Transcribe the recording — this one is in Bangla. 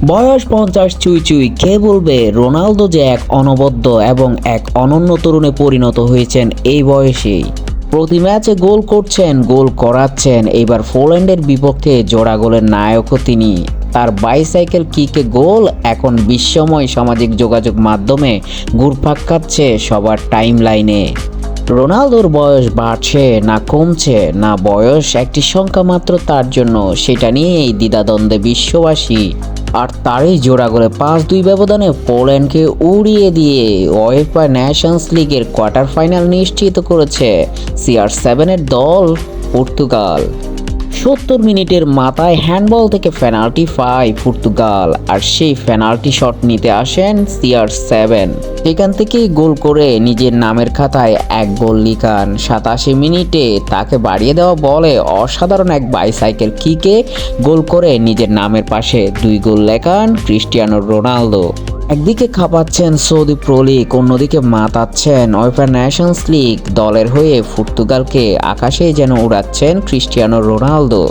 বয়স 50 চুই চুই, কে বলবে রোনালদো যে এক অনবদ্য এবং এক অনন্য তরুণে পরিণত হয়েছেন এই বয়সেই। প্রতি ম্যাচে গোল করছেন, গোল করাচ্ছেন। এবার পোল্যান্ডের বিপক্ষে জোড়া গোলের নায়কও তিনি। তার বাইসাইকেল কিকে গোল এখন বিশ্বময় সামাজিক যোগাযোগ মাধ্যমে ঘুরপাক খাচ্ছে সবার টাইম লাইনে। রোনালদোর বয়স বাড়ছে না কমছে, না বয়স একটি সংখ্যা মাত্র তার জন্য, সেটা নিয়েই দ্বিধাদ্বন্দ্বে বিশ্ববাসী। আর তারই জোড়া গোলে 5-2 ব্যবধানে পোল্যান্ডকে উড়িয়ে দিয়ে উয়েফা নেশনস লিগের কোয়ার্টার ফাইনাল নিশ্চিত করেছে CR7-এর দল পর্তুগাল। 70 মিনিটের মাথায় হ্যান্ডবল থেকে পেনাল্টি পায় পর্তুগাল, আর সেই পেনাল্টি শট নিতে আসেন CR7। সেখান থেকেই গোল করে নিজের নামের খাতায় এক গোল লিখান। 87 মিনিটে তাকে বাড়িয়ে দেওয়া বলে অসাধারণ এক বাইসাইকেল কিকে গোল করে নিজের নামের পাশে 2 গোল লেখান ক্রিস্টিয়ানো রোনালদো। একদিকে খাপাচ্ছেন সৌদি প্রো লিগ, অন্যদিকে মাতাচ্ছেন উয়েফা নেশনস লিগ। দলের হয়ে পর্তুগালকে আকাশেই যেন উড়াচ্ছেন ক্রিস্টিয়ানো রোনালদো।